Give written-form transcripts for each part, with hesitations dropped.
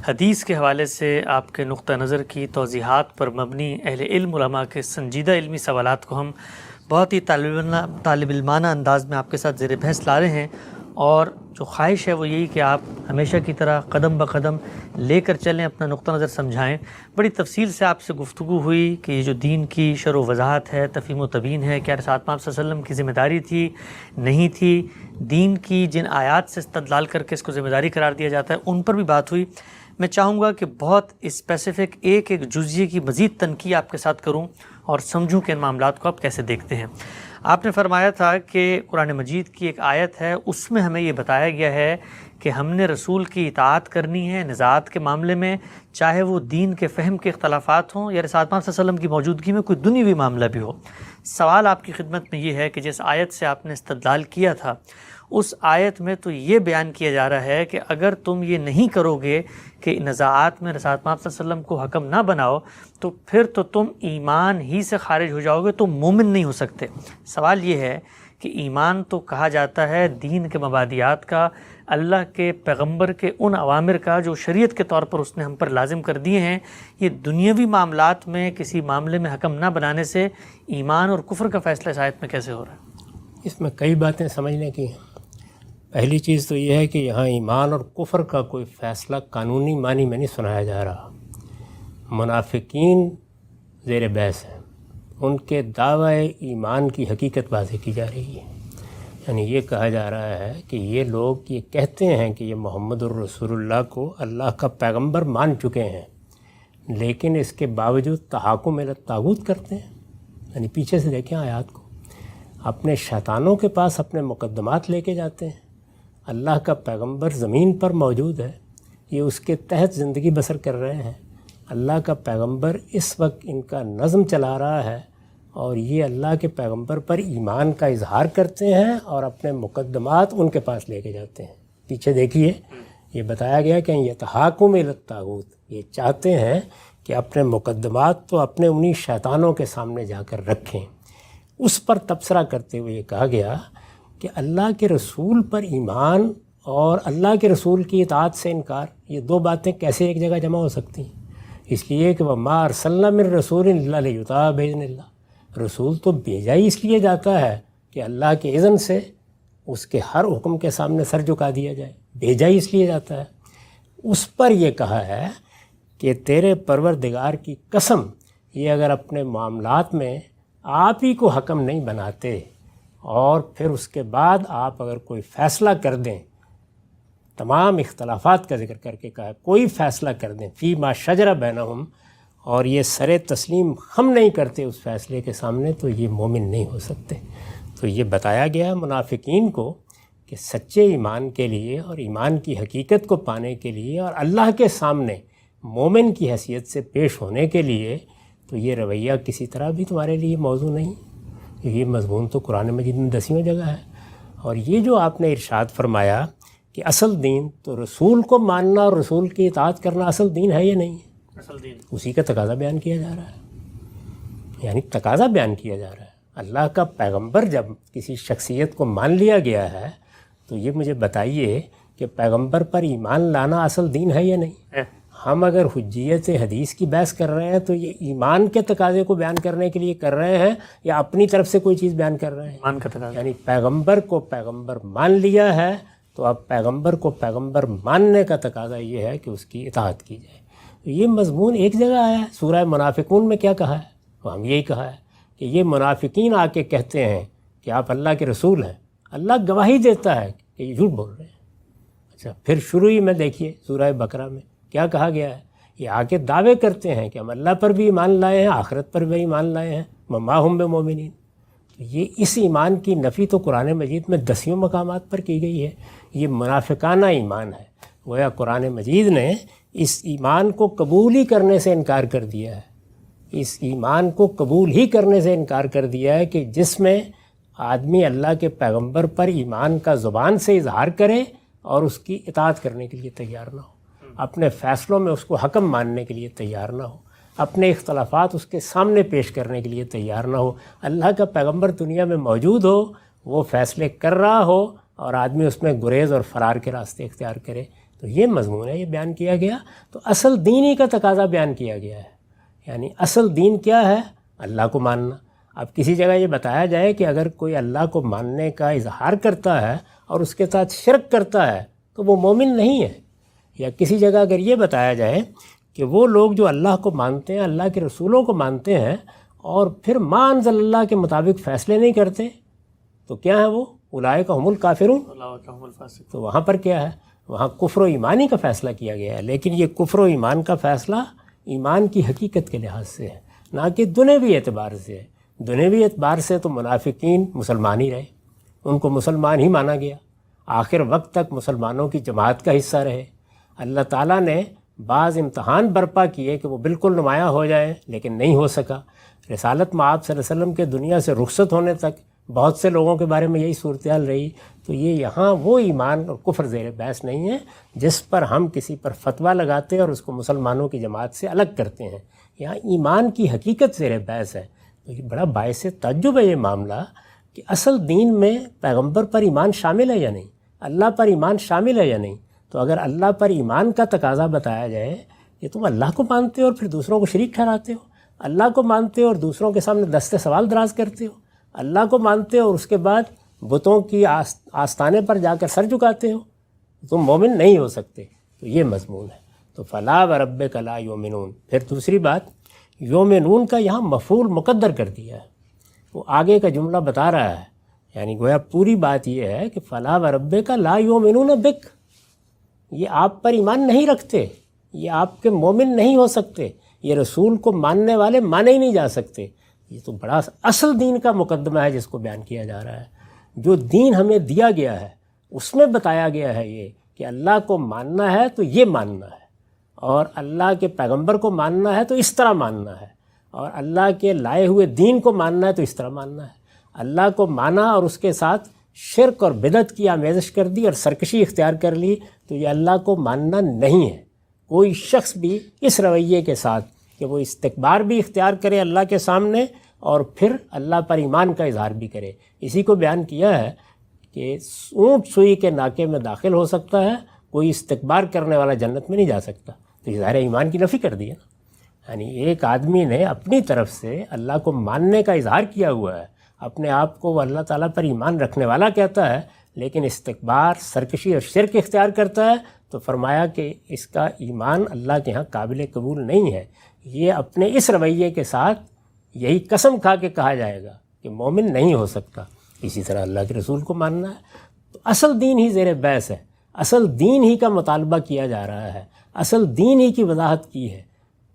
حدیث کے حوالے سے آپ کے نقطہ نظر کی توضیحات پر مبنی اہل علم علماء کے سنجیدہ علمی سوالات کو ہم بہت ہی طالب علمانہ انداز میں آپ کے ساتھ زیر بحث لا رہے ہیں، اور جو خواہش ہے وہ یہی کہ آپ ہمیشہ کی طرح قدم بقدم لے کر چلیں، اپنا نقطہ نظر سمجھائیں۔ بڑی تفصیل سے آپ سے گفتگو ہوئی کہ یہ جو دین کی شرح و وضاحت ہے، تفہیم و تبیین ہے، کیا رسالت پاک صلی اللہ علیہ وسلم کی ذمہ داری تھی، نہیں تھی، دین کی جن آیات سے استدلال کر کے اس کو ذمہ داری قرار دیا جاتا ہے ان پر بھی بات ہوئی۔ میں چاہوں گا کہ بہت اسپیسیفک ایک جزئیے کی مزید تنقید آپ کے ساتھ کروں اور سمجھوں کہ ان معاملات کو آپ کیسے دیکھتے ہیں۔ آپ نے فرمایا تھا کہ قرآن مجید کی ایک آیت ہے، اس میں ہمیں یہ بتایا گیا ہے کہ ہم نے رسول کی اطاعت کرنی ہے نزاعت کے معاملے میں، چاہے وہ دین کے فہم کے اختلافات ہوں یا رسالت پاک صلی اللہ علیہ وسلم کی موجودگی میں کوئی دنیوی معاملہ بھی ہو۔ سوال آپ کی خدمت میں یہ ہے کہ جس آیت سے آپ نے استدلال کیا تھا، اس آیت میں تو یہ بیان کیا جا رہا ہے کہ اگر تم یہ نہیں کرو گے کہ نزاعات میں رسالت پاک صلی اللہ علیہ وسلم کو حکم نہ بناؤ تو پھر تو تم ایمان ہی سے خارج ہو جاؤ گے، تم مومن نہیں ہو سکتے۔ سوال یہ ہے کہ ایمان تو کہا جاتا ہے دین کے مبادیات کا، اللہ کے پیغمبر کے ان اوامر کا جو شریعت کے طور پر اس نے ہم پر لازم کر دیے ہیں، یہ دنیاوی معاملات میں کسی معاملے میں حکم نہ بنانے سے ایمان اور کفر کا فیصلہ اس آیت میں کیسے ہو رہا ہے؟ اس میں کئی باتیں سمجھنے کی ہیں۔ پہلی چیز تو یہ ہے کہ یہاں ایمان اور کفر کا کوئی فیصلہ قانونی معنی میں نہیں سنایا جا رہا۔ منافقین زیر بحث ہیں، ان کے دعوی ایمان کی حقیقت واضح کی جا رہی ہے۔ یعنی یہ کہا جا رہا ہے کہ یہ لوگ یہ کہتے ہیں کہ یہ محمد الرسول اللہ کو اللہ کا پیغمبر مان چکے ہیں، لیکن اس کے باوجود تحاکم الی الطاغوت کرتے ہیں۔ یعنی پیچھے سے دیکھیں آیات کو، اپنے شیطانوں کے پاس اپنے مقدمات لے کے جاتے ہیں۔ اللہ کا پیغمبر زمین پر موجود ہے، یہ اس کے تحت زندگی بسر کر رہے ہیں۔ اللہ کا پیغمبر اس وقت ان کا نظم چلا رہا ہے، اور یہ اللہ کے پیغمبر پر ایمان کا اظہار کرتے ہیں اور اپنے مقدمات ان کے پاس لے کے جاتے ہیں۔ پیچھے دیکھیے، یہ بتایا گیا کہ یتحاکم الی الطاغوت، یہ چاہتے ہیں کہ اپنے مقدمات تو اپنے انہی شیطانوں کے سامنے جا کر رکھیں۔ اس پر تبصرہ کرتے ہوئے یہ کہا گیا کہ اللہ کے رسول پر ایمان اور اللہ کے رسول کی اطاعت سے انکار، یہ دو باتیں کیسے ایک جگہ جمع ہو سکتی ہیں؟ اس لیے کہ وَمَا أَرْسَلْنَا مِن رَّسُولٍ إِلَّا لِيُطَاعَ بِإِذْنِ اللَّهِ، رسول تو بھیجا ہی اس لیے جاتا ہے کہ اللہ کے اذن سے اس کے ہر حکم کے سامنے سر جھکا دیا جائے، بھیجا ہی اس لیے جاتا ہے۔ اس پر یہ کہا ہے کہ تیرے پروردگار کی قسم، یہ اگر اپنے معاملات میں آپ ہی کو حکم نہیں بناتے اور پھر اس کے بعد آپ اگر کوئی فیصلہ کر دیں، تمام اختلافات کا ذکر کر کے کہا کوئی فیصلہ کر دیں فی ما شجر بینہم، اور یہ سر تسلیم خم نہیں کرتے اس فیصلے کے سامنے، تو یہ مومن نہیں ہو سکتے۔ تو یہ بتایا گیا منافقین کو کہ سچے ایمان کے لیے اور ایمان کی حقیقت کو پانے کے لیے اور اللہ کے سامنے مومن کی حیثیت سے پیش ہونے کے لیے تو یہ رویہ کسی طرح بھی تمہارے لیے موضوع نہیں۔ یہ مضمون تو قرآن مجید میں 10ویں جگہ ہے۔ اور یہ جو آپ نے ارشاد فرمایا کہ اصل دین تو رسول کو ماننا اور رسول کی اطاعت کرنا اصل دین ہے یا نہیں ہے؟ اصل دین اسی کا تقاضا بیان کیا جا رہا ہے، یعنی تقاضا بیان کیا جا رہا ہے۔ اللہ کا پیغمبر جب کسی شخصیت کو مان لیا گیا ہے تو یہ مجھے بتائیے کہ پیغمبر پر ایمان لانا اصل دین ہے یا نہیں ہے؟ ہم اگر حجیت حدیث کی بحث کر رہے ہیں تو یہ ایمان کے تقاضے کو بیان کرنے کے لیے کر رہے ہیں یا اپنی طرف سے کوئی چیز بیان کر رہے ہیں؟ ایمان کا تقاضا، یعنی پیغمبر کو پیغمبر مان لیا ہے تو اب پیغمبر کو پیغمبر ماننے کا تقاضا یہ ہے کہ اس کی اطاعت کی جائے۔ یہ مضمون ایک جگہ آیا ہے، سورہ منافقون میں کیا کہا ہے؟ تو ہم یہی کہا ہے کہ یہ منافقین آ کے کہتے ہیں کہ آپ اللہ کے رسول ہیں، اللہ گواہی دیتا ہے کہ یہ جھوٹ بول رہے ہیں۔ اچھا، پھر شروع ہی میں دیکھیے سورہ بقرہ میں کیا کہا گیا ہے؟ یہ آ کے دعوے کرتے ہیں کہ ہم اللہ پر بھی ایمان لائے ہیں، آخرت پر بھی ایمان لائے ہیں، وما ہم بمؤمنین۔ تو یہ اس ایمان کی نفی تو قرآن مجید میں 10 مقامات پر کی گئی ہے۔ یہ منافقانہ ایمان ہے، گویا قرآن مجید نے اس ایمان کو قبول ہی کرنے سے انکار کر دیا ہے، اس ایمان کو قبول ہی کرنے سے انکار کر دیا ہے کہ جس میں آدمی اللہ کے پیغمبر پر ایمان کا زبان سے اظہار کرے اور اس کی اطاعت کرنے کے لیے تیار نہ ہو، اپنے فیصلوں میں اس کو حکم ماننے کے لیے تیار نہ ہو، اپنے اختلافات اس کے سامنے پیش کرنے کے لیے تیار نہ ہو، اللہ کا پیغمبر دنیا میں موجود ہو، وہ فیصلے کر رہا ہو اور آدمی اس میں گریز اور فرار کے راستے اختیار کرے، تو یہ مضمون ہے، یہ بیان کیا گیا۔ تو اصل دین ہی کا تقاضا بیان کیا گیا ہے، یعنی اصل دین کیا ہے؟ اللہ کو ماننا۔ اب کسی جگہ یہ بتایا جائے کہ اگر کوئی اللہ کو ماننے کا اظہار کرتا ہے اور اس کے ساتھ شرک کرتا ہے تو وہ مومن نہیں ہے، یا کسی جگہ اگر یہ بتایا جائے کہ وہ لوگ جو اللہ کو مانتے ہیں، اللہ کے رسولوں کو مانتے ہیں اور پھر ما انزل اللہ کے مطابق فیصلے نہیں کرتے تو کیا ہے وہ؟ اولئک هم الکافرون۔ تو وہاں پر کیا ہے؟ وہاں کفر و ایمانی کا فیصلہ کیا گیا ہے، لیکن یہ کفر و ایمان کا فیصلہ ایمان کی حقیقت کے لحاظ سے ہے، نہ کہ دنیوی اعتبار سے ہے۔ دنیوی اعتبار سے تو منافقین مسلمان ہی رہے، ان کو مسلمان ہی مانا گیا، آخر وقت تک مسلمانوں کی جماعت کا حصہ رہے۔ اللہ تعالیٰ نے بعض امتحان برپا کیے کہ وہ بالکل نمایاں ہو جائیں، لیکن نہیں ہو سکا۔ رسالت مآب صلی اللہ علیہ وسلم کے دنیا سے رخصت ہونے تک بہت سے لوگوں کے بارے میں یہی صورتحال رہی۔ تو یہ یہاں وہ ایمان اور کفر زیر بحث نہیں ہے جس پر ہم کسی پر فتویٰ لگاتے اور اس کو مسلمانوں کی جماعت سے الگ کرتے ہیں، یہاں ایمان کی حقیقت زیر بحث ہے۔ تو یہ بڑا باعث تعجب ہے یہ معاملہ کہ اصل دین میں پیغمبر پر ایمان شامل ہے یا نہیں، اللہ پر ایمان شامل ہے یا نہیں۔ تو اگر اللہ پر ایمان کا تقاضا بتایا جائے کہ تم اللہ کو مانتے ہو اور پھر دوسروں کو شریک ٹھہراتے ہو، اللہ کو مانتے ہو اور دوسروں کے سامنے دست سوال دراز کرتے ہو، اللہ کو مانتے ہو اور اس کے بعد بتوں کی آستانے پر جا کر سر جھکاتے ہو، تم مومن نہیں ہو سکتے۔ تو یہ مضمون ہے۔ تو فلا وربک لا یؤمنون۔ پھر دوسری بات، یومنون کا یہاں مفعول مقدر کر دیا ہے، وہ آگے کا جملہ بتا رہا ہے، یعنی گویا پوری بات یہ ہے کہ فلا وربک لا یؤمنون بک، یہ آپ پر ایمان نہیں رکھتے، یہ آپ کے مومن نہیں ہو سکتے، یہ رسول کو ماننے والے مانے ہی نہیں جا سکتے۔ یہ تو بڑا اصل دین کا مقدمہ ہے جس کو بیان کیا جا رہا ہے۔ جو دین ہمیں دیا گیا ہے اس میں بتایا گیا ہے یہ کہ اللہ کو ماننا ہے تو یہ ماننا ہے، اور اللہ کے پیغمبر کو ماننا ہے تو اس طرح ماننا ہے، اور اللہ کے لائے ہوئے دین کو ماننا ہے تو اس طرح ماننا ہے۔ اللہ کو مانا اور اس کے ساتھ شرک اور بدعت کی آمیزش کر دی اور سرکشی اختیار کر لی تو یہ اللہ کو ماننا نہیں ہے۔ کوئی شخص بھی اس رویے کے ساتھ کہ وہ استکبار بھی اختیار کرے اللہ کے سامنے اور پھر اللہ پر ایمان کا اظہار بھی کرے، اسی کو بیان کیا ہے کہ اونٹ سوئی کے ناکے میں داخل ہو سکتا ہے، کوئی استکبار کرنے والا جنت میں نہیں جا سکتا۔ تو اظہار ایمان کی نفی کر دی ہے نا، یعنی ایک آدمی نے اپنی طرف سے اللہ کو ماننے کا اظہار کیا ہوا ہے، اپنے آپ کو وہ اللہ تعالیٰ پر ایمان رکھنے والا کہتا ہے، لیکن استکبار، سرکشی اور شرک اختیار کرتا ہے، تو فرمایا کہ اس کا ایمان اللہ کے ہاں قابل قبول نہیں ہے۔ یہ اپنے اس رویے کے ساتھ یہی قسم کھا کے کہا جائے گا کہ مومن نہیں ہو سکتا۔ اسی طرح اللہ کے رسول کو ماننا ہے۔ تو اصل دین ہی زیر بحث ہے، اصل دین ہی کا مطالبہ کیا جا رہا ہے، اصل دین ہی کی وضاحت کی ہے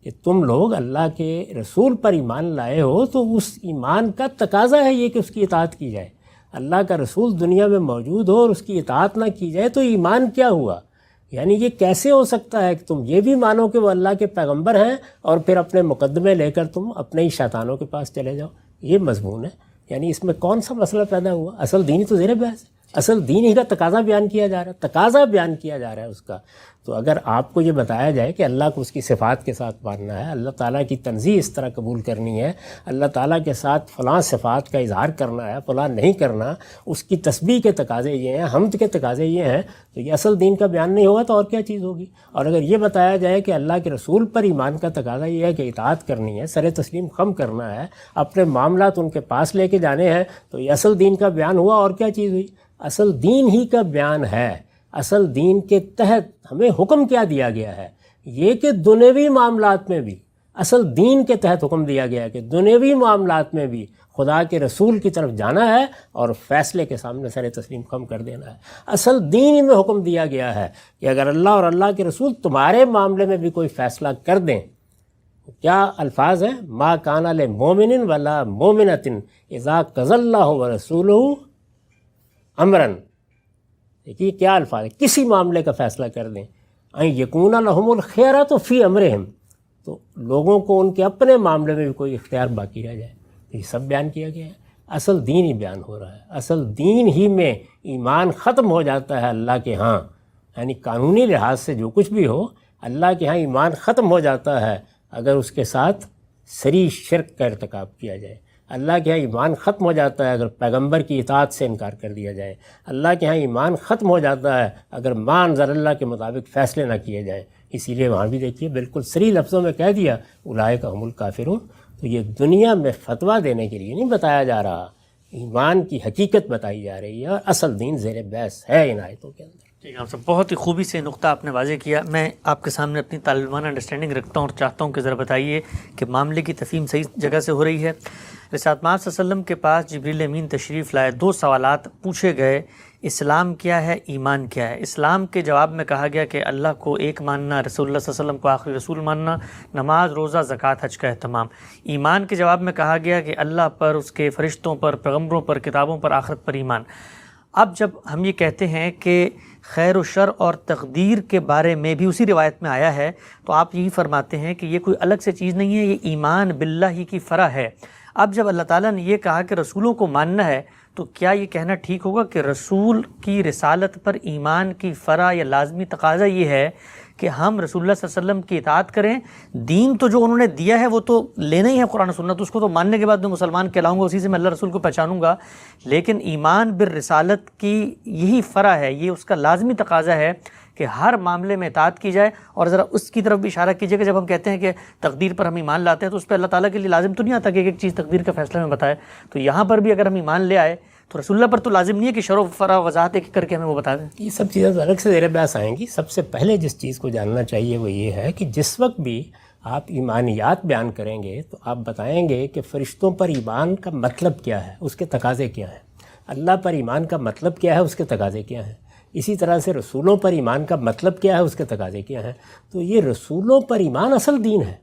کہ تم لوگ اللہ کے رسول پر ایمان لائے ہو تو اس ایمان کا تقاضا ہے یہ کہ اس کی اطاعت کی جائے۔ اللہ کا رسول دنیا میں موجود ہو اور اس کی اطاعت نہ کی جائے تو ایمان کیا ہوا؟ یعنی یہ کیسے ہو سکتا ہے کہ تم یہ بھی مانو کہ وہ اللہ کے پیغمبر ہیں اور پھر اپنے مقدمے لے کر تم اپنے ہی شیطانوں کے پاس چلے جاؤ؟ یہ مضمون ہے۔ یعنی اس میں کون سا مسئلہ پیدا ہوا؟ اصل دین ہی تو زیر بحث ہے، اصل دین ہی کا تقاضا بیان کیا جا رہا ہے، تقاضا بیان کیا جا رہا ہے اس کا۔ تو اگر آپ کو یہ بتایا جائے کہ اللہ کو اس کی صفات کے ساتھ ماننا ہے، اللہ تعالیٰ کی تنزیہ اس طرح قبول کرنی ہے، اللہ تعالیٰ کے ساتھ فلاں صفات کا اظہار کرنا ہے، فلاں نہیں کرنا، اس کی تسبیح کے تقاضے یہ ہیں، حمد کے تقاضے یہ ہیں، تو یہ اصل دین کا بیان نہیں ہوگا تو اور کیا چیز ہوگی؟ اور اگر یہ بتایا جائے کہ اللہ کے رسول پر ایمان کا تقاضا یہ ہے کہ اطاعت کرنی ہے، سر تسلیم خم کرنا ہے، اپنے معاملات ان کے پاس لے کے جانے ہیں، تو یہ اصل دین کا بیان ہوا اور کیا چیز ہوئی؟ اصل دین ہی کا بیان ہے۔ اصل دین کے تحت ہمیں حکم کیا دیا گیا ہے؟ یہ کہ دنیوی معاملات میں بھی اصل دین کے تحت حکم دیا گیا ہے کہ دنیوی معاملات میں بھی خدا کے رسول کی طرف جانا ہے اور فیصلے کے سامنے سر تسلیم خم کر دینا ہے۔ اصل دین ہی میں حکم دیا گیا ہے کہ اگر اللہ اور اللہ کے رسول تمہارے معاملے میں بھی کوئی فیصلہ کر دیں، کیا الفاظ ہیں؟ ما کان لمؤمن ولا مؤمنۃ اذا قضى اللہ ورسولہ امرن۔ دیکھیے کیا الفاظ ہے، کسی معاملے کا فیصلہ کر دیں، ان یکون لہم الخیرۃ فی امرہم، تو لوگوں کو ان کے اپنے معاملے میں بھی کوئی اختیار باقی رہ جائے۔ یہ سب بیان کیا گیا ہے، اصل دین ہی بیان ہو رہا ہے۔ اصل دین ہی میں ایمان ختم ہو جاتا ہے اللہ کے ہاں، یعنی قانونی لحاظ سے جو کچھ بھی ہو اللہ کے ہاں ایمان ختم ہو جاتا ہے اگر اس کے ساتھ صریح شرک کا ارتکاب کیا جائے۔ اللہ کے ہاں ایمان ختم ہو جاتا ہے اگر پیغمبر کی اطاعت سے انکار کر دیا جائے، اللہ کے ہاں ایمان ختم ہو جاتا ہے اگر ما انزل اللہ کے مطابق فیصلے نہ کیے جائیں۔ اسی لیے وہاں بھی دیکھیے بالکل صریح لفظوں میں کہہ دیا اولئک هم الکافرون۔ تو یہ دنیا میں فتویٰ دینے کے لیے نہیں بتایا جا رہا، ایمان کی حقیقت بتائی جا رہی ہے، اور اصل دین زیر بحث ہے ان آیتوں کے اندر۔ ٹھیک ہے صاحب، بہت ہی خوبی سے نقطہ آپ نے واضح کیا۔ میں آپ کے سامنے اپنی طالب علمانہ انڈرسٹینڈنگ رکھتا ہوں اور چاہتا ہوں کہ ذرا بتائیے کہ معاملے کی تفہیم صحیح جگہ سے ہو رہی ہے۔ رسالت مآب صلی اللہ علیہ وسلم کے پاس جبریل امین تشریف لائے، 2 سوالات پوچھے گئے، اسلام کیا ہے، ایمان کیا ہے۔ اسلام کے جواب میں کہا گیا کہ اللہ کو ایک ماننا، رسول اللہ صلی اللہ علیہ وسلم کو آخری رسول ماننا، نماز، روزہ، زکوٰۃ، حج کا اہتمام۔ ایمان کے جواب میں کہا گیا کہ اللہ پر، اس کے فرشتوں پر، پیغمبروں پر، کتابوں پر، آخرت پر ایمان۔ اب جب ہم یہ کہتے ہیں کہ خیر و شر اور تقدیر کے بارے میں بھی اسی روایت میں آیا ہے، تو آپ یہی فرماتے ہیں کہ یہ کوئی الگ سے چیز نہیں ہے، یہ ایمان باللہ ہی کی فرع ہے۔ اب جب اللہ تعالیٰ نے یہ کہا کہ رسولوں کو ماننا ہے، تو کیا یہ کہنا ٹھیک ہوگا کہ رسول کی رسالت پر ایمان کی فرع یا لازمی تقاضا یہ ہے کہ ہم رسول اللہ صلی اللہ علیہ وسلم کی اطاعت کریں؟ دین تو جو انہوں نے دیا ہے وہ تو لینا ہی ہے، قرآن و سنت، اس کو تو ماننے کے بعد میں مسلمان کہلاؤں گا، اسی سے میں اللہ رسول کو پہچانوں گا، لیکن ایمان بالرسالت کی یہی فرع ہے، یہ اس کا لازمی تقاضا ہے کہ ہر معاملے میں اطاعت کی جائے۔ اور ذرا اس کی طرف بھی اشارہ کیجیے کہ جب ہم کہتے ہیں کہ تقدیر پر ہم ایمان لاتے ہیں تو اس پہ اللہ تعالیٰ کے لیے لازم تو نہیں آتا کہ ایک چیز تقدیر کا فیصلہ میں بتائے، تو یہاں پر بھی اگر ہم ایمان لے آئے تو رسول اللہ پر تو لازم نہیں ہے کہ شرع و فرع وضاحت ایک کر کے ہمیں وہ بتا دیں۔ یہ سب چیزیں تو الگ سے زیر بحث آئیں گی۔ سب سے پہلے جس چیز کو جاننا چاہیے وہ یہ ہے کہ جس وقت بھی آپ ایمانیات بیان کریں گے تو آپ بتائیں گے کہ فرشتوں پر ایمان کا مطلب کیا ہے، اس کے تقاضے کیا ہیں، اللہ پر ایمان کا مطلب کیا ہے، اس کے تقاضے کیا ہیں، اسی طرح سے رسولوں پر ایمان کا مطلب کیا ہے، اس کے تقاضے کیا ہیں۔ تو یہ رسولوں پر ایمان اصل دین ہے،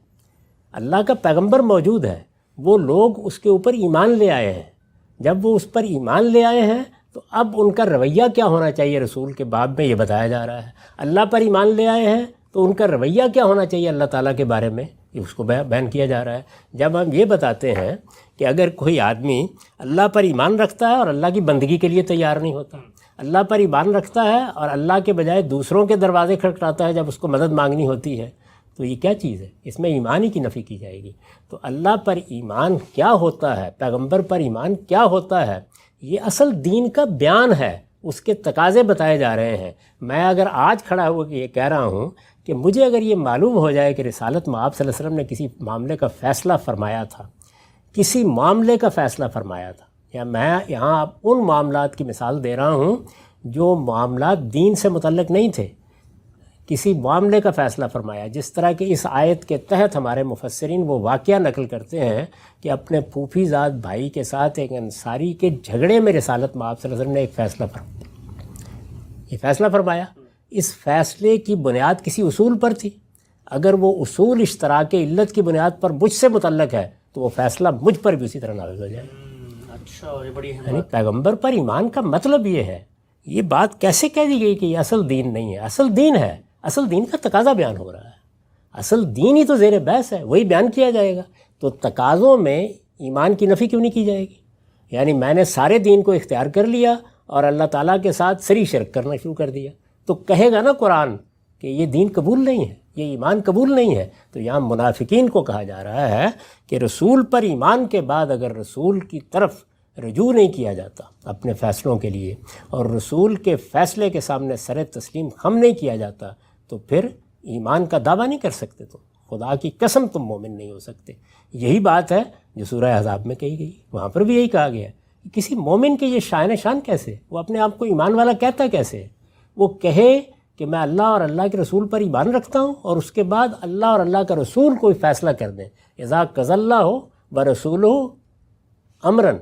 اللہ کا پیغمبر موجود ہے، وہ لوگ اس کے اوپر ایمان لے آئے ہیں، جب وہ اس پر ایمان لے آئے ہیں تو اب ان کا رویہ کیا ہونا چاہیے رسول کے باب میں یہ بتایا جا رہا ہے۔ اللہ پر ایمان لے آئے ہیں تو ان کا رویہ کیا ہونا چاہیے اللہ تعالیٰ کے بارے میں، یہ اس کو بیان کیا جا رہا ہے۔ جب ہم یہ بتاتے ہیں کہ اگر کوئی آدمی اللہ پر ایمان رکھتا ہے اور اللہ کی بندگی کے لیے تیار نہیں ہوتا، اللہ پر ایمان رکھتا ہے اور اللہ کے بجائے دوسروں کے دروازے کھٹکھٹاتا ہے جب اس کو مدد مانگنی ہوتی ہے، تو یہ کیا چیز ہے؟ اس میں ایمان ہی کی نفی کی جائے گی۔ تو اللہ پر ایمان کیا ہوتا ہے، پیغمبر پر ایمان کیا ہوتا ہے، یہ اصل دین کا بیان ہے، اس کے تقاضے بتائے جا رہے ہیں۔ میں اگر آج کھڑا ہو کے یہ کہہ رہا ہوں کہ مجھے اگر یہ معلوم ہو جائے کہ رسالت مآب صلی اللہ علیہ وسلم نے کسی معاملے کا فیصلہ فرمایا تھا، کسی معاملے کا فیصلہ فرمایا تھا، یا میں یہاں ان معاملات کی مثال دے رہا ہوں جو معاملات دین سے متعلق نہیں تھے، کسی معاملے کا فیصلہ فرمایا، جس طرح کہ اس آیت کے تحت ہمارے مفسرین وہ واقعہ نقل کرتے ہیں کہ اپنے پھوپھی زاد بھائی کے ساتھ ایک انصاری کے جھگڑے میں رسالت مآب صلی اللہ علیہ وسلم نے ایک فیصلہ فرمایا۔ اس فیصلے کی بنیاد کسی اصول پر تھی، اگر وہ اصول اشتراک علت کی بنیاد پر مجھ سے متعلق ہے تو وہ فیصلہ مجھ پر بھی اسی طرح نافذ ہو جائے۔ اچھا، یہ بڑی یعنی پیغمبر پر ایمان کا مطلب یہ ہے۔ یہ بات کیسے کہہ دی گئی کہ یہ اصل دین نہیں ہے؟ اصل دین ہے، اصل دین کا تقاضا بیان ہو رہا ہے، اصل دین ہی تو زیر بحث ہے، وہی بیان کیا جائے گا۔ تو تقاضوں میں ایمان کی نفی کیوں نہیں کی جائے گی؟ یعنی میں نے سارے دین کو اختیار کر لیا اور اللہ تعالیٰ کے ساتھ صریح شرک کرنا شروع کر دیا، تو کہے گا نا قرآن کہ یہ دین قبول نہیں ہے، یہ ایمان قبول نہیں ہے۔ تو یہاں منافقین کو کہا جا رہا ہے کہ رسول پر ایمان کے بعد اگر رسول کی طرف رجوع نہیں کیا جاتا اپنے فیصلوں کے لیے، اور رسول کے فیصلے کے سامنے سر تسلیم خم نہیں کیا جاتا، تو پھر ایمان کا دعویٰ نہیں کر سکتے، تو خدا کی قسم تم مومن نہیں ہو سکتے۔ یہی بات ہے جو سورہ احزاب میں کہی گئی، وہاں پر بھی یہی کہا گیا ہے۔ کسی مومن کے یہ شان کیسے، وہ اپنے آپ کو ایمان والا کہتا کیسے ہے؟ وہ کہے کہ میں اللہ اور اللہ کے رسول پر ایمان رکھتا ہوں، اور اس کے بعد اللہ اور اللہ کا رسول کوئی فیصلہ کر دیں، اذا قضى اللہ ورسولہ امرن،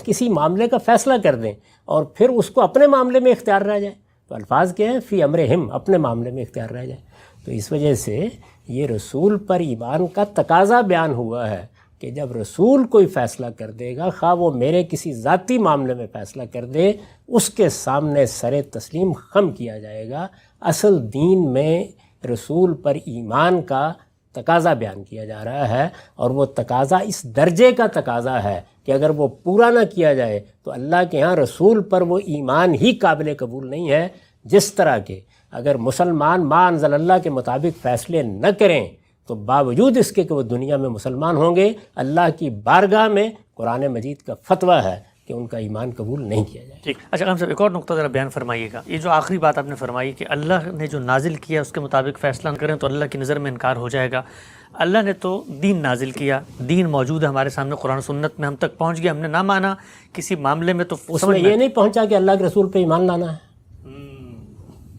کسی معاملے کا فیصلہ کر دیں اور پھر اس کو اپنے معاملے میں اختیار رہ جائے، تو الفاظ کیا ہیں؟ فی امرہم، اپنے معاملے میں اختیار رہ جائے۔ تو اس وجہ سے یہ رسول پر ایمان کا تقاضا بیان ہوا ہے کہ جب رسول کوئی فیصلہ کر دے گا، خواہ وہ میرے کسی ذاتی معاملے میں فیصلہ کر دے، اس کے سامنے سر تسلیم خم کیا جائے گا۔ اصل دین میں رسول پر ایمان کا تقاضا بیان کیا جا رہا ہے، اور وہ تقاضا اس درجے کا تقاضا ہے کہ اگر وہ پورا نہ کیا جائے تو اللہ کے ہاں رسول پر وہ ایمان ہی قابل قبول نہیں ہے۔ جس طرح کہ اگر مسلمان ما انزل اللہ کے مطابق فیصلے نہ کریں تو باوجود اس کے کہ وہ دنیا میں مسلمان ہوں گے، اللہ کی بارگاہ میں قرآن مجید کا فتویٰ ہے کہ ان کا ایمان قبول نہیں کیا جائے۔ ٹھیک، اچھا ہم صاحب ایک اور نقطہ ذرا بیان فرمائیے گا۔ یہ جو آخری بات آپ نے فرمائی کہ اللہ نے جو نازل کیا اس کے مطابق فیصلہ نہ کریں تو اللہ کی نظر میں انکار ہو جائے گا۔ اللہ نے تو دین نازل کیا، دین موجود ہے ہمارے سامنے، قرآن و سنت میں ہم تک پہنچ گیا، ہم نے نہ مانا کسی معاملے میں تو اس میں یہ نہیں پہنچا کہ اللہ کے رسول پہ ایمان لانا ہے،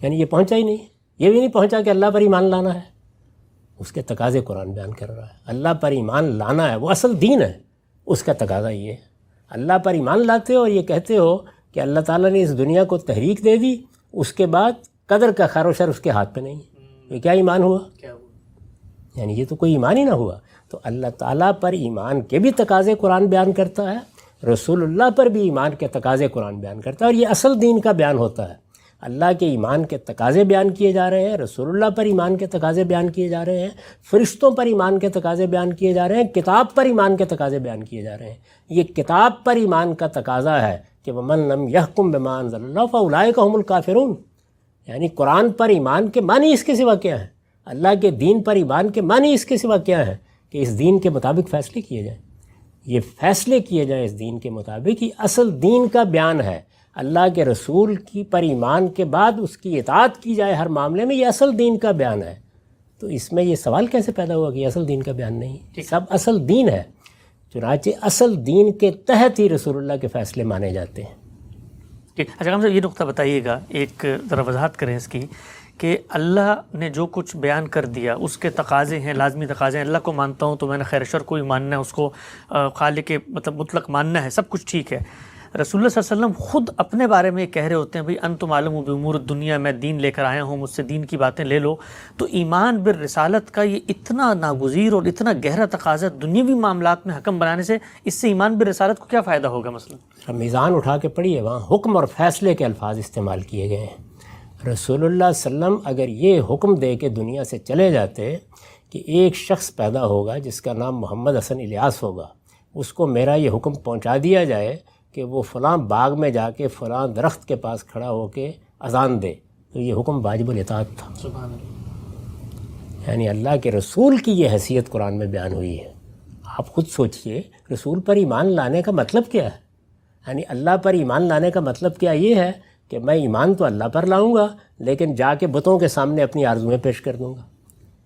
یعنی یہ پہنچا ہی نہیں، یہ بھی نہیں پہنچا کہ اللہ پر ایمان لانا ہے۔ اس کے تقاضے قرآن بیان کر رہا ہے، اللہ پر ایمان لانا ہے، وہ اصل دین ہے، اس کا تقاضا یہ ہے۔ اللہ پر ایمان لاتے ہو اور یہ کہتے ہو کہ اللہ تعالیٰ نے اس دنیا کو تحریک دے دی، اس کے بعد قدر کا خیر و شر اس کے ہاتھ پہ نہیں ہے، یہ کیا ایمان ہوا؟ یعنی یہ تو کوئی ایمان ہی نہ ہوا۔ تو اللہ تعالیٰ پر ایمان کے بھی تقاضے قرآن بیان کرتا ہے، رسول اللہ پر بھی ایمان کے تقاضے قرآن بیان کرتا ہے، اور یہ اصل دین کا بیان ہوتا ہے۔ اللہ کے ایمان کے تقاضے بیان کیے جا رہے ہیں، رسول اللہ پر ایمان کے تقاضے بیان کیے جا رہے ہیں، فرشتوں پر ایمان کے تقاضے بیان کیے جا رہے ہیں، کتاب پر ایمان کے تقاضے بیان کیے جا رہے ہیں۔ یہ کتاب پر ایمان کا تقاضا ہے کہ وَمَن لَّمْ يَحْكُم بِمَا أَنزَلَ اللَّهُ فَأُولَٰئِكَ هُمُ الْكَافِرُونَ، یعنی قرآن پر ایمان کے معنی اس کے سوا کیا ہے؟ اللہ کے دین پر ایمان کے معنی اس کے سوا کیا ہے؟ کہ اس دین کے مطابق فیصلے کیے جائیں، یہ فیصلے کیے جائیں اس دین کے مطابق، یہ اصل دین کا بیان ہے۔ اللہ کے رسول کی پر ایمان کے بعد اس کی اطاعت کی جائے ہر معاملے میں، یہ اصل دین کا بیان ہے۔ تو اس میں یہ سوال کیسے پیدا ہوا کہ یہ اصل دین کا بیان نہیں؟ سب اصل دین ہے، چنانچہ اصل دین کے تحت ہی رسول اللہ کے فیصلے مانے جاتے ہیں۔ ٹھیک، اچھا ہم سے یہ نقطہ بتائیے گا، ایک ذرا وضاحت کریں اس کی کہ اللہ نے جو کچھ بیان کر دیا اس کے تقاضے ہیں، لازمی تقاضے ہیں۔ اللہ کو مانتا ہوں تو میں نے خیر شر کو بھی ماننا ہے، اس کو خالق مطلب مطلق ماننا ہے، سب کچھ ٹھیک ہے۔ رسول اللہ صلی اللہ علیہ وسلم خود اپنے بارے میں یہ کہہ رہے ہوتے ہیں بھئی انتم عالم بامور الدنیا، میں دین لے کر آیا ہوں، مجھ سے دین کی باتیں لے لو۔ تو ایمان بالرسالت کا یہ اتنا ناگزیر اور اتنا گہرا تقاضا دنیاوی معاملات میں حکم بنانے سے، اس سے ایمان بالرسالت کو کیا فائدہ ہوگا؟ مثلا میزان اٹھا کے پڑھیے، وہاں حکم اور فیصلے کے الفاظ استعمال کیے گئے ہیں۔ رسول اللہ صلی اللہ علیہ وسلم اگر یہ حکم دے کے دنیا سے چلے جاتے کہ ایک شخص پیدا ہوگا جس کا نام محمد حسن الیاس ہوگا، اس کو میرا یہ حکم پہنچا دیا جائے کہ وہ فلاں باغ میں جا کے فلاں درخت کے پاس کھڑا ہو کے اذان دے، تو یہ حکم واجب الاطاعت تھا۔ سبحان اللہ، یعنی اللہ کے رسول کی یہ حیثیت قرآن میں بیان ہوئی ہے۔ آپ خود سوچئے رسول پر ایمان لانے کا مطلب کیا ہے؟ یعنی اللہ پر ایمان لانے کا مطلب کیا یہ ہے کہ میں ایمان تو اللہ پر لاؤں گا لیکن جا کے بتوں کے سامنے اپنی آرزویں پیش کر دوں گا،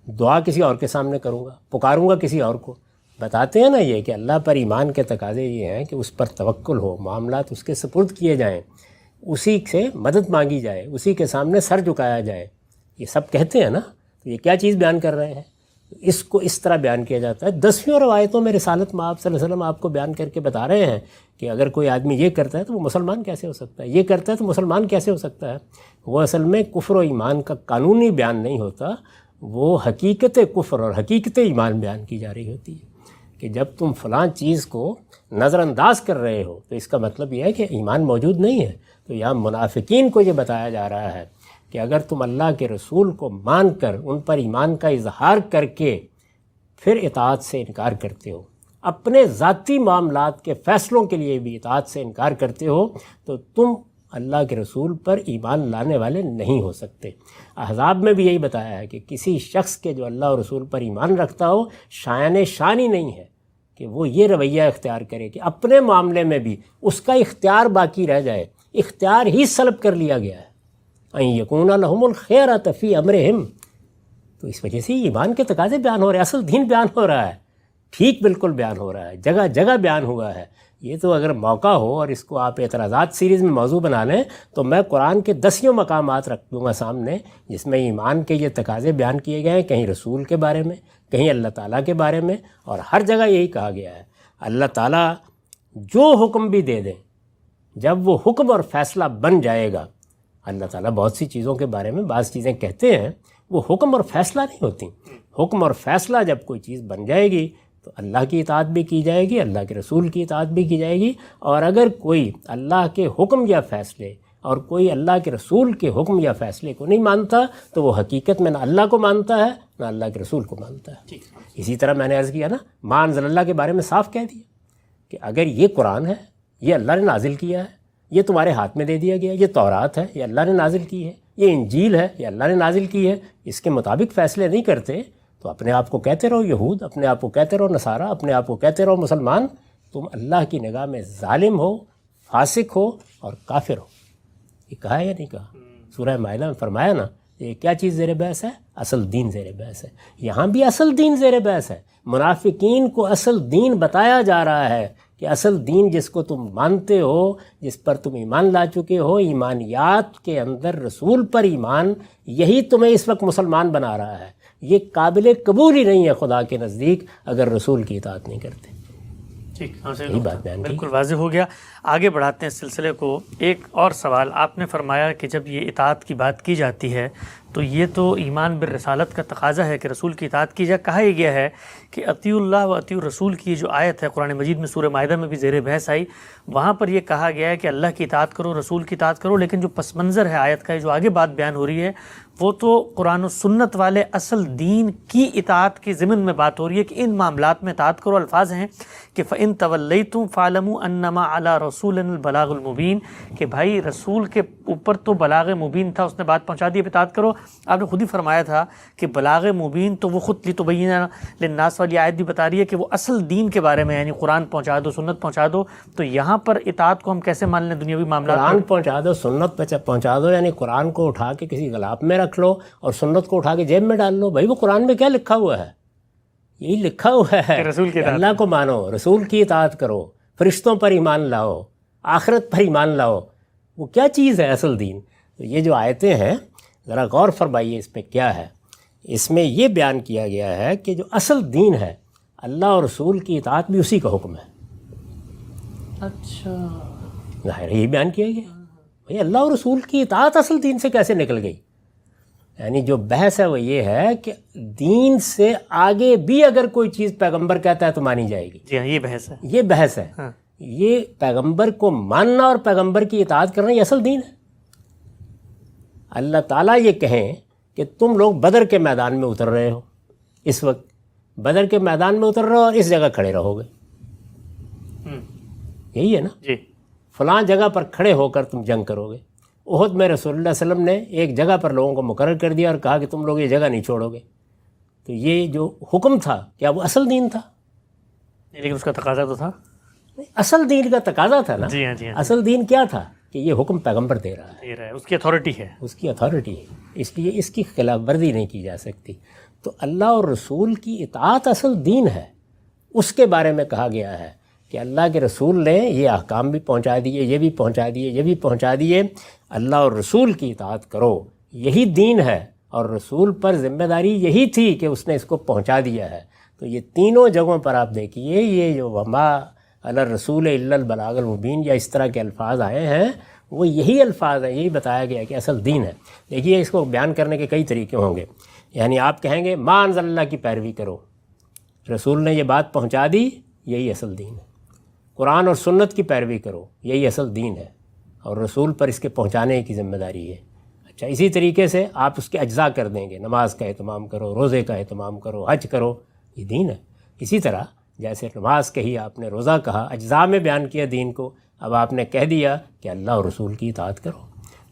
دعا کسی اور کے سامنے کروں گا، پکاروں گا کسی اور کو۔ بتاتے ہیں نا یہ کہ اللہ پر ایمان کے تقاضے یہ ہیں کہ اس پر توکل ہو، معاملات اس کے سپرد کیے جائیں، اسی سے مدد مانگی جائے، اسی کے سامنے سر جھکایا جائے، یہ سب کہتے ہیں نا۔ تو یہ کیا چیز بیان کر رہے ہیں؟ اس کو اس طرح بیان کیا جاتا ہے۔ 10 روایتوں میں رسالت میں آپ صلی اللہ علیہ وسلم آپ کو بیان کر کے بتا رہے ہیں کہ اگر کوئی آدمی یہ کرتا ہے تو وہ مسلمان کیسے ہو سکتا ہے، یہ کرتا ہے تو مسلمان کیسے ہو سکتا ہے۔ وہ اصل میں کفر و ایمان کا قانونی بیان نہیں ہوتا، وہ حقیقت کفر اور حقیقت ایمان بیان کی جا رہی ہوتی ہے کہ جب تم فلاں چیز کو نظر انداز کر رہے ہو تو اس کا مطلب یہ ہے کہ ایمان موجود نہیں ہے۔ تو یہاں منافقین کو یہ بتایا جا رہا ہے کہ اگر تم اللہ کے رسول کو مان کر ان پر ایمان کا اظہار کر کے پھر اطاعت سے انکار کرتے ہو، اپنے ذاتی معاملات کے فیصلوں کے لیے بھی اطاعت سے انکار کرتے ہو، تو تم اللہ کے رسول پر ایمان لانے والے نہیں ہو سکتے۔ احزاب میں بھی یہی بتایا ہے کہ کسی شخص کے جو اللہ اور رسول پر ایمان رکھتا ہو شایان شانی نہیں ہے کہ وہ یہ رویہ اختیار کرے کہ اپنے معاملے میں بھی اس کا اختیار باقی رہ جائے، اختیار ہی سلب کر لیا گیا ہے۔ ان یکون لہم الخیرۃ فی امرہم، تو اس وجہ سے ایمان کے تقاضے بیان ہو رہے ہیں، اصل دین بیان ہو رہا ہے، ٹھیک بالکل بیان ہو رہا ہے، جگہ جگہ بیان ہوا ہے۔ یہ تو اگر موقع ہو اور اس کو آپ اعتراضات سیریز میں موضوع بنا لیں تو میں قرآن کے 10 مقامات رکھ دوں گا سامنے جس میں ایمان کے یہ تقاضے بیان کیے گئے ہیں، کہیں رسول کے بارے میں، کہیں اللہ تعالیٰ کے بارے میں، اور ہر جگہ یہی کہا گیا ہے اللہ تعالیٰ جو حکم بھی دے دیں، جب وہ حکم اور فیصلہ بن جائے گا، اللہ تعالیٰ بہت سی چیزوں کے بارے میں بعض چیزیں کہتے ہیں، وہ حکم اور فیصلہ نہیں ہوتی۔ حکم اور فیصلہ جب کوئی چیز بن جائے گی تو اللہ کی اطاعت بھی کی جائے گی، اللہ کے رسول کی اطاعت بھی کی جائے گی، اور اگر کوئی اللہ کے حکم یا فیصلے اور کوئی اللہ کے رسول کے حکم یا فیصلے کو نہیں مانتا تو وہ حقیقت میں نہ اللہ کو مانتا ہے نہ اللہ کے رسول کو مانتا ہے۔ اسی طرح میں نے عرض کیا نا، ما انزل اللہ کے بارے میں صاف کہہ دیا کہ اگر یہ قرآن ہے، یہ اللہ نے نازل کیا ہے، یہ تمہارے ہاتھ میں دے دیا گیا، یہ تورات ہے، یہ اللہ نے نازل کی ہے، یہ انجیل ہے، یہ اللہ نے نازل کی ہے، اس کے مطابق فیصلے نہیں کرتے تو اپنے آپ کو کہتے رہو یہود، اپنے آپ کو کہتے رہو نصارہ، اپنے آپ کو کہتے رہو مسلمان، تم اللہ کی نگاہ میں ظالم ہو، فاسق ہو اور کافر ہو۔ یہ کہا ہے یا نہیں کہا؟ سورہ مائدہ میں فرمایا نا، یہ کیا چیز زیر بحث ہے؟ اصل دین زیر بحث ہے۔ یہاں بھی اصل دین زیر بحث ہے۔ منافقین کو اصل دین بتایا جا رہا ہے کہ اصل دین جس کو تم مانتے ہو، جس پر تم ایمان لا چکے ہو، ایمانیات کے اندر رسول پر ایمان، یہی تمہیں اس وقت مسلمان بنا رہا ہے۔ یہ قابل قبول ہی نہیں ہے خدا کے نزدیک اگر رسول کی اطاعت نہیں کرتے۔ ٹھیک، یہی بات بیان کی۔ بالکل واضح ہو گیا۔ آگے بڑھاتے ہیں سلسلے کو۔ ایک اور سوال، آپ نے فرمایا کہ جب یہ اطاعت کی بات کی جاتی ہے تو یہ تو ایمان بالرسالت کا تقاضا ہے کہ رسول کی اطاعت کی جائے۔ کہا یہ گیا ہے کہ اطیعوا اللہ و اطیعوا الرسول کی جو آیت ہے قرآن مجید میں سورہ مائدہ میں بھی زیر بحث آئی، وہاں پر یہ کہا گیا ہے کہ اللہ کی اطاعت کرو، رسول کی اطاعت کرو، لیکن جو پس منظر ہے آیت کا، جو آگے بات بیان ہو رہی ہے، وہ تو قرآن و سنت والے اصل دین کی اطاعت کے ضمن میں بات ہو رہی ہے کہ ان معاملات میں اطاعت کرو۔ الفاظ ہیں کہ فَإِن تَوَلَّيْتُمْ فَاعْلَمُوا أَنَّمَا عَلَىٰ رَسُولِنَا الْبَلَاغُ الْمُبِينُ، کہ بھائی رسول کے اوپر تو بلاغ مبین تھا، اس نے بات پہنچا دی، اطاعت کرو۔ آپ نے خود ہی فرمایا تھا کہ بلاغ مبین تو وہ خود لِتُبَيِّنَ لِلنَّاسِ والی آیت بھی بتا رہی ہے کہ وہ اصل دین کے بارے میں، یعنی قرآن پہنچا دو، سنت پہنچا دو۔ تو یہاں پر اطاعت کو ہم کیسے مان لیں دنیاوی معاملات میں؟ قرآن پہنچا دو، سنت پہنچا دو، یعنی قرآن کو اٹھا کے کسی غلاف میں رکھ لو اور سنت کو اٹھا کے جیب میں ڈال لو۔ بھائی وہ قرآن میں کیا لکھا ہوا ہے؟ یہی لکھا ہوا ہے کہ رسول کی اطاعت، اللہ کو مانو، رسول کی اطاعت کرو، فرشتوں پر ایمان لاؤ، آخرت پر ایمان لاؤ۔ وہ کیا چیز ہے اصل دین؟ تو یہ جو آیتیں ہیں ذرا غور فرمائیے اس پہ کیا ہے۔ اس میں یہ بیان کیا گیا ہے کہ جو اصل دین ہے اللہ اور رسول کی اطاعت بھی اسی کا حکم ہے۔ اچھا، ظاہر ہے یہ بیان کیا گیا۔ بھئی اللہ اور رسول کی اطاعت اصل دین سے کیسے نکل گئی؟ یعنی جو بحث ہے وہ یہ ہے کہ دین سے آگے بھی اگر کوئی چیز پیغمبر کہتا ہے تو مانی جائے گی۔ جی ہاں، یہ بحث ہے۔ یہ بحث ہے۔ ہاں، یہ پیغمبر کو ماننا اور پیغمبر کی اطاعت کرنا یہ اصل دین ہے۔ اللہ تعالیٰ یہ کہیں کہ تم لوگ بدر کے میدان میں اتر رہے ہو، اس وقت بدر کے میدان میں اتر رہے ہو اور اس جگہ کھڑے رہو گے، یہی ہے نا؟ جی، فلاں جگہ پر کھڑے ہو کر تم جنگ کرو گے۔ احد میں رسول اللہ صلی اللہ علیہ وسلم نے ایک جگہ پر لوگوں کو مقرر کر دیا اور کہا کہ تم لوگ یہ جگہ نہیں چھوڑو گے۔ تو یہ جو حکم تھا کیا وہ اصل دین تھا؟ لیکن اس کا تقاضا تو تھا۔ اصل دین کا تقاضا تھا نا۔ جی ہاں، جی ہاں، اصل دین کیا تھا کہ یہ حکم پیغمبر دے رہا ہے، دے رہا ہے، اس کی اتھارٹی ہے۔ اس کی اتھارٹی ہے، اس لیے اس کی خلاف ورزی نہیں کی جا سکتی۔ تو اللہ اور رسول کی اطاعت اصل دین ہے۔ اس کے بارے میں کہا گیا ہے کہ اللہ کے رسول نے یہ احکام بھی پہنچا دیے، یہ بھی پہنچا دیے، یہ بھی پہنچا دیے، اللہ اور رسول کی اطاعت کرو، یہی دین ہے، اور رسول پر ذمہ داری یہی تھی کہ اس نے اس کو پہنچا دیا ہے۔ تو یہ تینوں جگہوں پر آپ دیکھیے، یہ جو وما علی الرسول الا البلاغ المبین یا اس طرح کے الفاظ آئے ہیں، وہ یہی الفاظ ہیں، یہی بتایا گیا کہ اصل دین ہے۔ دیکھیے اس کو بیان کرنے کے کئی طریقے ہوں گے۔ یعنی آپ کہیں گے ما انزل اللہ کی پیروی کرو، رسول نے یہ بات پہنچا دی، یہی اصل دین ہے۔ قرآن اور سنت کی پیروی کرو، یہی اصل دین ہے، اور رسول پر اس کے پہنچانے کی ذمہ داری ہے۔ اچھا، اسی طریقے سے آپ اس کے اجزاء کر دیں گے، نماز کا اہتمام کرو، روزے کا اہتمام کرو، حج کرو، یہ دین ہے۔ اسی طرح جیسے نماز کہی آپ نے، روزہ کہا، اجزاء میں بیان کیا دین کو، اب آپ نے کہہ دیا کہ اللہ اور رسول کی اطاعت کرو۔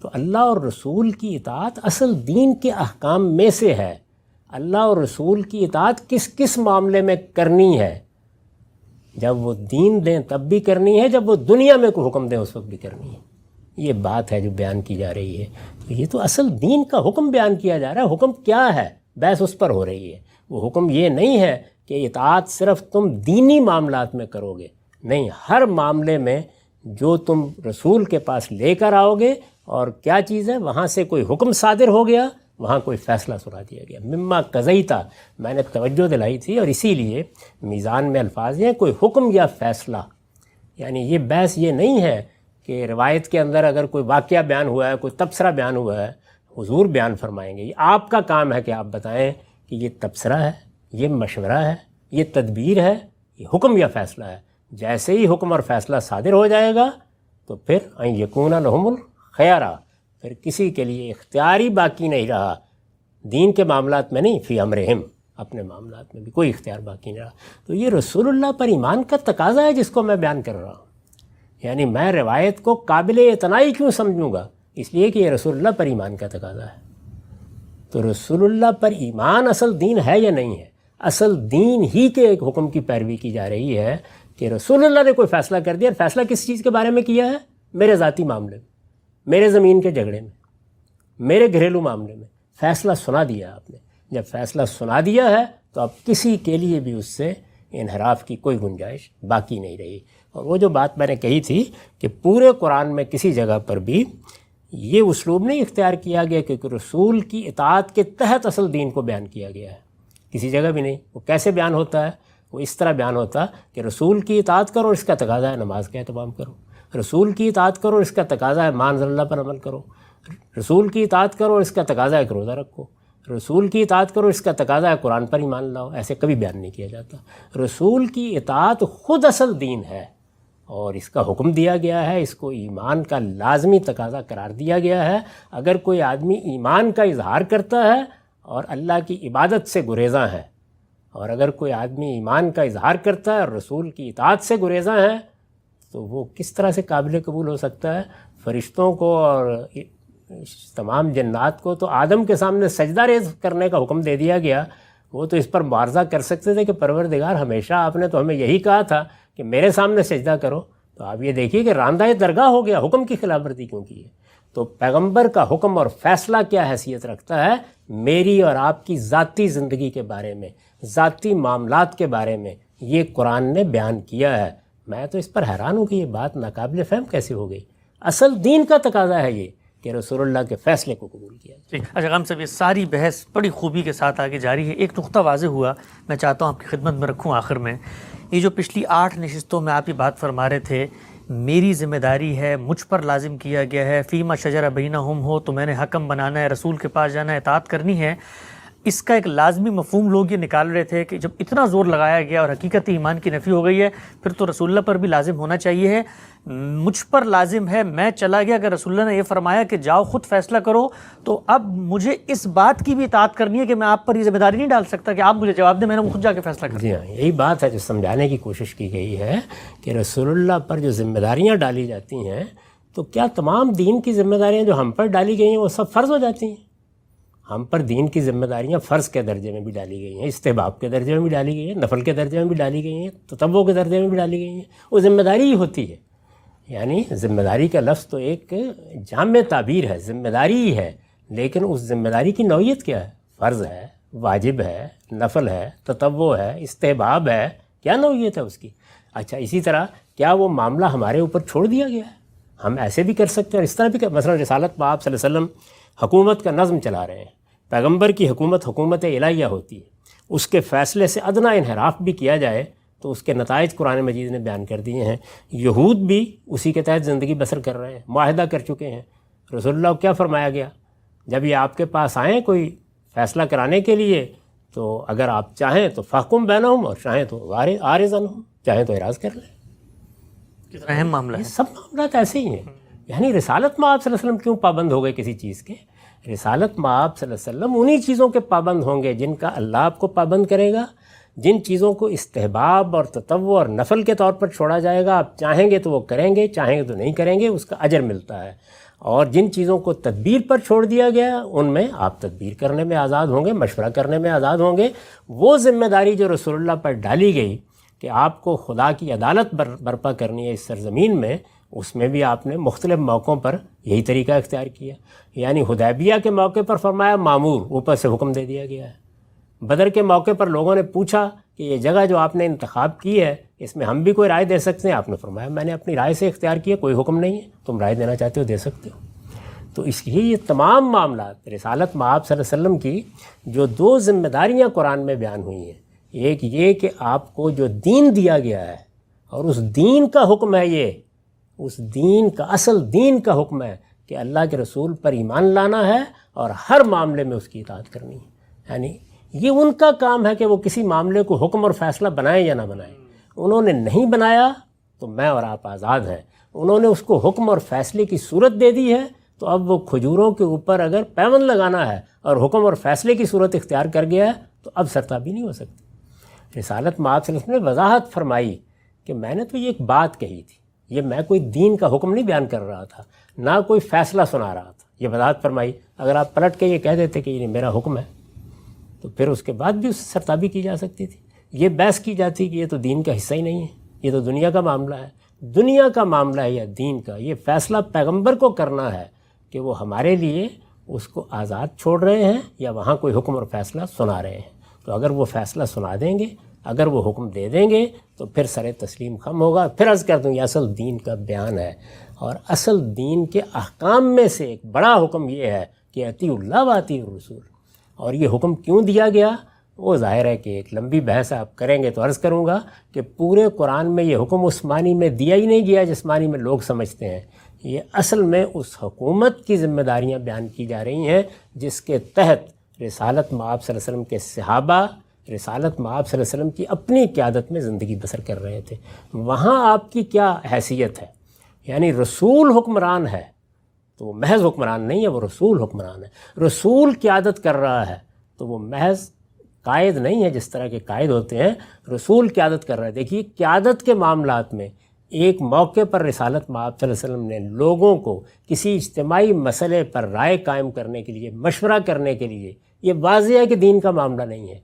تو اللہ اور رسول کی اطاعت اصل دین کے احکام میں سے ہے۔ اللہ اور رسول کی اطاعت کس کس معاملے میں کرنی ہے؟ جب وہ دین دیں تب بھی کرنی ہے، جب وہ دنیا میں کوئی حکم دیں اس وقت بھی کرنی ہے۔ یہ بات ہے جو بیان کی جا رہی ہے۔ تو یہ تو اصل دین کا حکم بیان کیا جا رہا ہے۔ حکم کیا ہے؟ بحث اس پر ہو رہی ہے۔ وہ حکم یہ نہیں ہے کہ اطاعت صرف تم دینی معاملات میں کرو گے، نہیں، ہر معاملے میں جو تم رسول کے پاس لے کر آؤ گے، اور کیا چیز ہے، وہاں سے کوئی حکم صادر ہو گیا، وہاں کوئی فیصلہ سنا دیا گیا، مما قضیتا، میں نے توجہ دلائی تھی، اور اسی لیے میزان میں الفاظ ہیں کوئی حکم یا فیصلہ۔ یعنی یہ بحث یہ نہیں ہے کہ روایت کے اندر اگر کوئی واقعہ بیان ہوا ہے، کوئی تبصرہ بیان ہوا ہے، حضور بیان فرمائیں گے۔ یہ آپ کا کام ہے کہ آپ بتائیں کہ یہ تبصرہ ہے، یہ مشورہ ہے، یہ تدبیر ہے، یہ حکم یا فیصلہ ہے۔ جیسے ہی حکم اور فیصلہ صادر ہو جائے گا تو پھر ان یکون لہم الخیارہ، پھر کسی کے لیے اختیاری باقی نہیں رہا، دین کے معاملات میں نہیں، فی امرہم، اپنے معاملات میں بھی کوئی اختیار باقی نہیں رہا۔ تو یہ رسول اللہ پر ایمان کا تقاضا ہے جس کو میں بیان کر رہا ہوں۔ یعنی میں روایت کو قابل اعتنائی کیوں سمجھوں گا؟ اس لیے کہ یہ رسول اللہ پر ایمان کا تقاضا ہے۔ تو رسول اللہ پر ایمان اصل دین ہے یا نہیں ہے؟ اصل دین ہی کے ایک حکم کی پیروی کی جا رہی ہے کہ رسول اللہ نے کوئی فیصلہ کر دیا، اور فیصلہ کس چیز کے بارے میں کیا ہے؟ میرے ذاتی معاملے میں، میرے زمین کے جھگڑے میں، میرے گھریلو معاملے میں فیصلہ سنا دیا آپ نے۔ جب فیصلہ سنا دیا ہے تو اب کسی کے لیے بھی اس سے انحراف کی کوئی گنجائش باقی نہیں رہی۔ اور وہ جو بات میں نے کہی تھی کہ پورے قرآن میں کسی جگہ پر بھی یہ اسلوب نہیں اختیار کیا گیا کہ رسول کی اطاعت کے تحت اصل دین کو بیان کیا گیا ہے، کسی جگہ بھی نہیں۔ وہ کیسے بیان ہوتا ہے؟ وہ اس طرح بیان ہوتا کہ رسول کی اطاعت کرو اور اس کا تقاضا ہے نماز کا اہتمام کرو، رسول کی اطاعت کرو اور اس کا تقاضا ہے مان اللہ پر عمل کرو، رسول کی اطاعت کرو اور اس کا تقاضا ہے کہ روزہ رکھو، رسول کی اطاعت کرو اس کا تقاضا ہے قرآن پر ایمان لاؤ۔ ایسے کبھی بیان نہیں کیا جاتا۔ رسول کی اطاعت خود اصل دین ہے، اور اس کا حکم دیا گیا ہے، اس کو ایمان کا لازمی تقاضا قرار دیا گیا ہے۔ اگر کوئی آدمی ایمان کا اظہار کرتا ہے اور اللہ کی عبادت سے گریزاں ہے، اور اگر کوئی آدمی ایمان کا اظہار کرتا ہے اور رسول کی اطاعت سے گریزاں ہے، تو وہ کس طرح سے قابل قبول ہو سکتا ہے؟ فرشتوں کو اور تمام جنات کو تو آدم کے سامنے سجدہ ریز کرنے کا حکم دے دیا گیا، وہ تو اس پر معارضہ کر سکتے تھے کہ پروردگار ہمیشہ آپ نے تو ہمیں یہی کہا تھا کہ میرے سامنے سجدہ کرو۔ تو آپ یہ دیکھیے کہ راندہ درگاہ ہو گیا، حکم کی خلاف ورزی کیوں کی ہے؟ تو پیغمبر کا حکم اور فیصلہ کیا حیثیت رکھتا ہے؟ میری اور آپ کی ذاتی زندگی کے بارے میں، ذاتی معاملات کے بارے میں یہ قرآن نے بیان کیا ہے۔ میں تو اس پر حیران ہوں کہ یہ بات ناقابل فہم کیسے ہو گئی۔ اصل دین کا تقاضا ہے یہ کہ رسول اللہ کے فیصلے کو قبول کیا جائے۔ اچھا غم صاحب، یہ ساری بحث بڑی خوبی کے ساتھ آگے جاری ہے۔ ایک نقطہ واضح ہوا، میں چاہتا ہوں آپ کی خدمت میں رکھوں آخر میں۔ یہ جو پچھلی 8 نشستوں میں آپ یہ بات فرما رہے تھے، میری ذمہ داری ہے، مجھ پر لازم کیا گیا ہے، فیما شجر بینہم ہو تو میں نے حکم بنانا ہے، رسول کے پاس جانا ہے، اطاعت کرنی ہے، اس کا ایک لازمی مفہوم لوگ یہ نکال رہے تھے کہ جب اتنا زور لگایا گیا اور حقیقت ایمان کی نفی ہو گئی ہے، پھر تو رسول اللہ پر بھی لازم ہونا چاہیے ہے۔ مجھ پر لازم ہے، میں چلا گیا، اگر رسول اللہ نے یہ فرمایا کہ جاؤ خود فیصلہ کرو، تو اب مجھے اس بات کی بھی اطاعت کرنی ہے کہ میں آپ پر یہ ذمہ داری نہیں ڈال سکتا کہ آپ مجھے جواب دیں، میں نے خود جا کے فیصلہ کرنا۔ جی ہاں، یہی بات ہے جو سمجھانے کی کوشش کی گئی ہے کہ رسول اللہ پر جو ذمہ داریاں ڈالی جاتی ہیں، تو کیا تمام دین کی ذمہ داریاں جو ہم پر ڈالی گئی ہیں وہ سب فرض ہو جاتی ہیں؟ ہم پر دین کی ذمہ داریاں فرض کے درجے میں بھی ڈالی گئی ہیں، استحباب کے درجے میں بھی ڈالی گئی ہیں، نفل کے درجے میں بھی ڈالی گئی ہیں، تطوع کے درجے میں بھی ڈالی گئی ہیں۔ وہ ذمہ داری ہی ہوتی ہے۔ یعنی ذمہ داری کا لفظ تو ایک جامع تعبیر ہے، ذمہ داری ہی ہے، لیکن اس ذمہ داری کی نوعیت کیا ہے؟ فرض ہے، واجب ہے، نفل ہے، تطوع ہے، استحباب ہے، کیا نوعیت ہے اس کی؟ اچھا، اسی طرح کیا وہ معاملہ ہمارے اوپر چھوڑ دیا گیا ہے؟ ہم ایسے بھی کر سکتے ہیں اور اس طرح بھی مثلا رسالت میں آپ صلی اللہ علیہ وسلم حکومت کا نظم چلا رہے ہیں، پیغمبر کی حکومت الہیہ ہوتی ہے، اس کے فیصلے سے ادنا انحراف بھی کیا جائے تو اس کے نتائج قرآن مجید نے بیان کر دیے ہیں۔ یہود بھی اسی کے تحت زندگی بسر کر رہے ہیں، معاہدہ کر چکے ہیں۔ رسول اللہ کو کیا فرمایا گیا؟ جب یہ آپ کے پاس آئیں کوئی فیصلہ کرانے کے لیے، تو اگر آپ چاہیں تو فحکم بینہم، اور چاہیں تو عارضاً ہوں، چاہیں تو اعراض کر لیں۔ کتنا اہم معاملہ ہے۔ یہ سب معاملات ایسے ہی ہیں۔ یعنی رسالت میں آپ صلی اللہ علیہ وسلم کیوں پابند ہو گئے کسی چیز کے؟ رسالت میں آپ صلی اللہ علیہ وسلم انہی چیزوں کے پابند ہوں گے جن کا اللہ آپ کو پابند کرے گا، جن چیزوں کو استحباب اور تطوع اور نفل کے طور پر چھوڑا جائے گا، آپ چاہیں گے تو وہ کریں گے، چاہیں گے تو نہیں کریں گے، اس کا اجر ملتا ہے۔ اور جن چیزوں کو تدبیر پر چھوڑ دیا گیا ان میں آپ تدبیر کرنے میں آزاد ہوں گے، مشورہ کرنے میں آزاد ہوں گے۔ وہ ذمہ داری جو رسول اللہ پر ڈالی گئی کہ آپ کو خدا کی عدالت برپا کرنی ہے اس سرزمین میں، اس میں بھی آپ نے مختلف موقعوں پر یہی طریقہ اختیار کیا۔ یعنی حدیبیہ کے موقع پر فرمایا معمور، اوپر سے حکم دے دیا گیا ہے۔ بدر کے موقع پر لوگوں نے پوچھا کہ یہ جگہ جو آپ نے انتخاب کی ہے اس میں ہم بھی کوئی رائے دے سکتے ہیں؟ آپ نے فرمایا میں نے اپنی رائے سے اختیار کیا، کوئی حکم نہیں ہے، تم رائے دینا چاہتے ہو دے سکتے ہو۔ تو اس لیے یہ تمام معاملات رسالت میں آپ صلی اللہ علیہ وسلم کی جو 2 ذمہ داریاں قرآن میں بیان ہوئی ہیں، ایک یہ کہ آپ کو جو دین دیا گیا ہے اور اس دین کا حکم ہے، یہ اس دین کا اصل دین کا حکم ہے کہ اللہ کے رسول پر ایمان لانا ہے اور ہر معاملے میں اس کی اطاعت کرنی ہے۔ یعنی یہ ان کا کام ہے کہ وہ کسی معاملے کو حکم اور فیصلہ بنائیں یا نہ بنائیں۔ انہوں نے نہیں بنایا تو میں اور آپ آزاد ہیں، انہوں نے اس کو حکم اور فیصلے کی صورت دے دی ہے، تو اب وہ کھجوروں کے اوپر اگر پیوند لگانا ہے اور حکم اور فیصلے کی صورت اختیار کر گیا ہے تو اب سرتابی نہیں ہو سکتی۔ رسالت میں آپ صلی اللہ علیہ وسلم نے وضاحت فرمائی کہ میں نے تو یہ ایک بات کہی تھی، یہ میں کوئی دین کا حکم نہیں بیان کر رہا تھا، نہ کوئی فیصلہ سنا رہا تھا، یہ وضاحت فرمائی. اگر آپ پلٹ کے یہ کہہ دیتے کہ یہ میرا حکم ہے تو پھر اس کے بعد بھی اس سے سرتابی کی جا سکتی تھی. یہ بحث کی جاتی کہ یہ تو دین کا حصہ ہی نہیں ہے, یہ تو دنیا کا معاملہ ہے. دنیا کا معاملہ ہے یا دین کا, یہ فیصلہ پیغمبر کو کرنا ہے کہ وہ ہمارے لیے اس کو آزاد چھوڑ رہے ہیں یا وہاں کوئی حکم اور فیصلہ سنا رہے ہیں. تو اگر وہ فیصلہ سنا دیں گے, اگر وہ حکم دے دیں گے تو پھر سر تسلیم خم ہوگا. پھر عرض کر دوں یہ اصل دین کا بیان ہے, اور اصل دین کے احکام میں سے ایک بڑا حکم یہ ہے کہ اطیعوا اللہ و اطیعوا الرسول. اور یہ حکم کیوں دیا گیا وہ ظاہر ہے کہ ایک لمبی بحث آپ کریں گے تو عرض کروں گا کہ پورے قرآن میں یہ حکم اس معنی میں دیا ہی نہیں گیا جس معنی میں لوگ سمجھتے ہیں. یہ اصل میں اس حکومت کی ذمہ داریاں بیان کی جا رہی ہیں جس کے تحت رسالت مآب صلی اللہ علیہ وسلم کے صحابہ رسالت مآب صلی اللہ علیہ وسلم کی اپنی قیادت میں زندگی بسر کر رہے تھے. وہاں آپ کی کیا حیثیت ہے؟ یعنی رسول حکمران ہے تو وہ محض حکمران نہیں ہے, وہ رسول حکمران ہے. رسول قیادت کر رہا ہے تو وہ محض قائد نہیں ہے جس طرح کے قائد ہوتے ہیں, رسول قیادت کر رہا ہے. دیکھیے قیادت کے معاملات میں ایک موقع پر رسالت مآب صلی اللہ علیہ وسلم نے لوگوں کو کسی اجتماعی مسئلے پر رائے قائم کرنے کے لیے, مشورہ کرنے کے لیے, یہ واضح ہے کہ دین کا معاملہ نہیں ہے,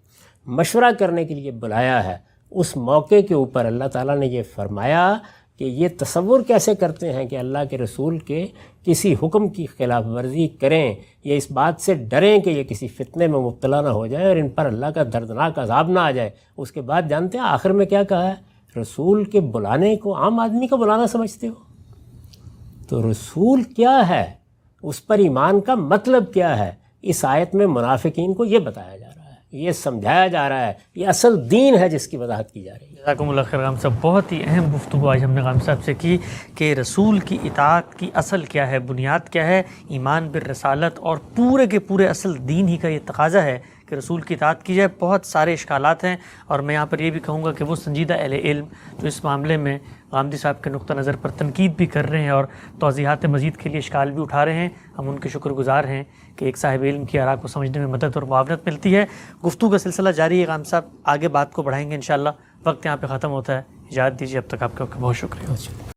مشورہ کرنے کے لیے بلایا ہے. اس موقع کے اوپر اللہ تعالیٰ نے یہ فرمایا کہ یہ تصور کیسے کرتے ہیں کہ اللہ کے رسول کے کسی حکم کی خلاف ورزی کریں, یہ اس بات سے ڈریں کہ یہ کسی فتنے میں مبتلا نہ ہو جائیں اور ان پر اللہ کا دردناک عذاب نہ آ جائے. اس کے بعد جانتے ہیں آخر میں کیا کہا ہے؟ رسول کے بلانے کو عام آدمی کا بلانا سمجھتے ہو؟ تو رسول کیا ہے, اس پر ایمان کا مطلب کیا ہے؟ اس آیت میں منافقین کو یہ بتایا جا رہا ہے, یہ سمجھایا جا رہا ہے, یہ اصل دین ہے جس کی وضاحت کی جا رہی ہے. جزاکم اللہ خیر غام صاحب. بہت ہی اہم گفتگو آج ہم نے غام صاحب سے کی کہ رسول کی اطاعت کی اصل کیا ہے, بنیاد کیا ہے. ایمان بالرسالت اور پورے کے پورے اصل دین ہی کا یہ تقاضا ہے کہ رسول کی اطاعت کی جائے. بہت سارے اشکالات ہیں اور میں یہاں پر یہ بھی کہوں گا کہ وہ سنجیدہ اہل علم جو اس معاملے میں غامدی صاحب کے نقطہ نظر پر تنقید بھی کر رہے ہیں اور توضیحات مزید کے لیے اشکال بھی اٹھا رہے ہیں, ہم ان کے شکر گزار ہیں کہ ایک صاحب علم کی آراء کو سمجھنے میں مدد اور معاونت ملتی ہے. گفتگو کا سلسلہ جاری ہے غام صاحب, آگے بات کو بڑھائیں گے انشاءاللہ. وقت یہاں پہ ختم ہوتا ہے, اجازت دیجیے, اب تک آپ کا بہت شکریہ.